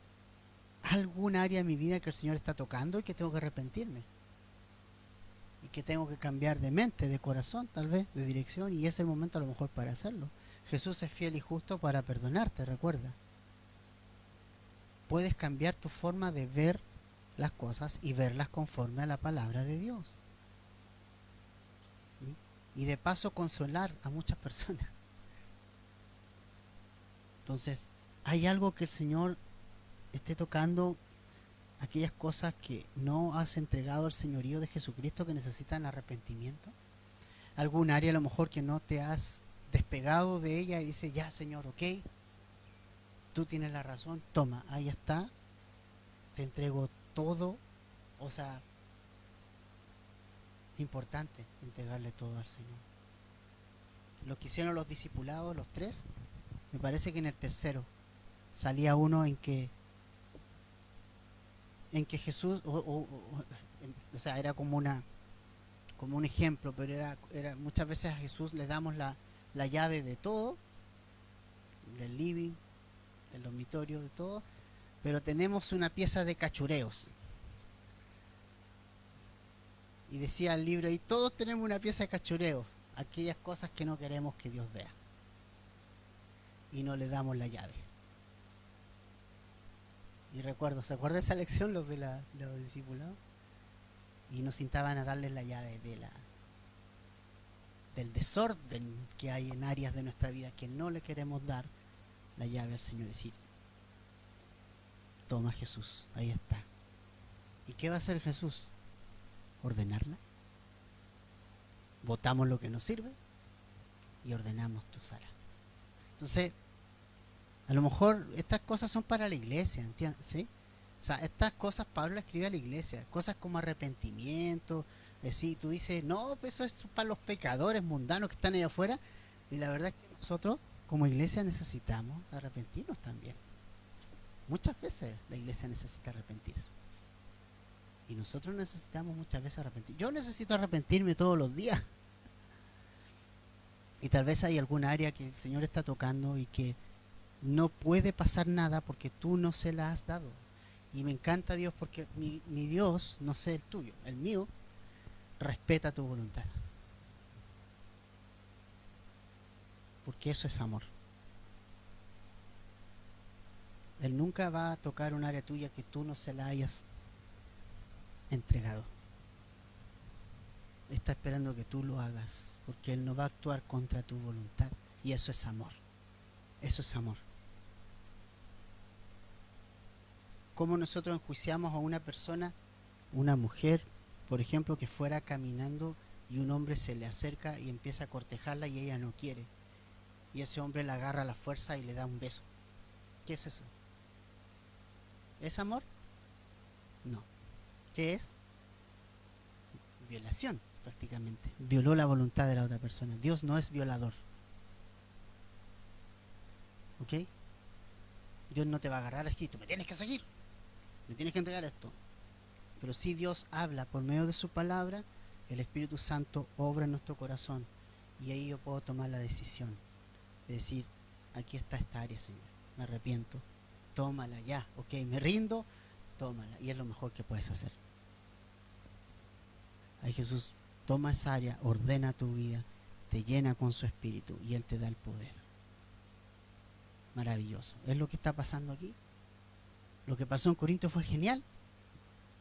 algún área de mi vida que el Señor está tocando y que tengo que arrepentirme. Y que tengo que cambiar de mente, de corazón, tal vez, de dirección. Y es el momento a lo mejor para hacerlo. Jesús es fiel y justo para perdonarte, recuerda. Puedes cambiar tu forma de ver las cosas y verlas conforme a la palabra de Dios. ¿Sí? Y de paso consolar a muchas personas. Entonces, hay algo que el Señor esté tocando, aquellas cosas que no has entregado al señorío de Jesucristo que necesitan arrepentimiento. Algún área a lo mejor que no te has despegado de ella y dices, ya Señor, ok, tú tienes la razón, toma, ahí está, te entrego todo. O sea, importante entregarle todo al Señor. Lo que hicieron los discipulados, los tres, me parece que en el tercero salía uno en que Jesús, o sea, era como un ejemplo, pero era muchas veces a Jesús le damos la llave de todo, del living, del dormitorio, de todo, pero tenemos una pieza de cachureos. Y decía el libro, y todos tenemos una pieza de cachureo, aquellas cosas que no queremos que Dios vea. Y no le damos la llave. Y recuerdo, ¿se acuerda de esa lección los de los discipulados? Y nos instaban a darles la llave del desorden que hay en áreas de nuestra vida que no le queremos dar la llave al Señor. Decir, toma Jesús, ahí está. ¿Y qué va a hacer Jesús? Ordenarla. Botamos lo que nos sirve y ordenamos tu sala. Entonces, a lo mejor estas cosas son para la iglesia, ¿entiendes? ¿Sí? O sea, estas cosas Pablo escribe a la iglesia, cosas como arrepentimiento. Sí, tú dices, no, pues eso es para los pecadores mundanos que están allá afuera. Y la verdad es que nosotros, como iglesia, necesitamos arrepentirnos también. Muchas veces la iglesia necesita arrepentirse. Y nosotros necesitamos muchas veces arrepentir. Yo necesito arrepentirme todos los días. Y tal vez hay alguna área que el Señor está tocando y que no puede pasar nada porque tú no se la has dado. Y me encanta Dios porque mi Dios, no sé el tuyo, el mío, respeta tu voluntad. Porque eso es amor. Él nunca va a tocar un área tuya que tú no se la hayas entregado. Está esperando que tú lo hagas, porque Él no va a actuar contra tu voluntad. Y eso es amor. Eso es amor. ¿Cómo nosotros enjuiciamos a una persona, una mujer, por ejemplo, que fuera caminando y un hombre se le acerca y empieza a cortejarla y ella no quiere? Y ese hombre la agarra a la fuerza y le da un beso. ¿Qué es eso? ¿Es amor? No. ¿Qué es? Violación, prácticamente. Violó la voluntad de la otra persona. Dios no es violador. ¿Ok? Dios no te va a agarrar aquí, tú me tienes que seguir, me tienes que entregar esto. Pero si Dios habla por medio de su palabra, el Espíritu Santo obra en nuestro corazón y ahí yo puedo tomar la decisión de decir, aquí está esta área, Señor, me arrepiento, tómala ya, ok, me rindo, tómala, y es lo mejor que puedes hacer. Ay, Jesús, toma esa área, ordena tu vida, te llena con su espíritu y Él te da el poder. Maravilloso. Es lo que está pasando aquí. Lo que pasó en Corinto fue genial.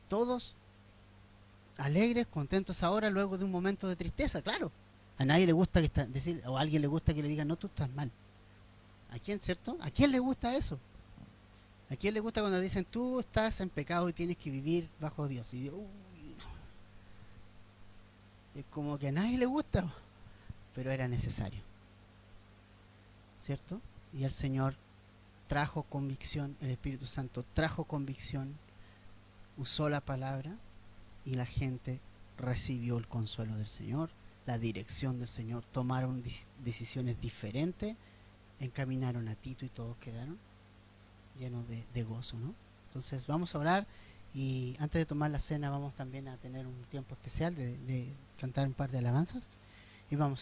Todos alegres, contentos ahora, luego de un momento de tristeza, claro. A nadie le gusta decir, o a alguien le gusta que le digan, no, tú estás mal. ¿A quién, cierto? ¿A quién le gusta eso? ¿A quién le gusta cuando dicen, tú estás en pecado y tienes que vivir bajo Dios? Y es como que a nadie le gusta, pero era necesario, ¿cierto? Y el Señor trajo convicción, el Espíritu Santo trajo convicción, usó la palabra y la gente recibió el consuelo del Señor, la dirección del Señor, tomaron decisiones diferentes, encaminaron a Tito y todos quedaron llenos de gozo, ¿no? Entonces vamos a orar y antes de tomar la cena vamos también a tener un tiempo especial de cantar un par de alabanzas y vamos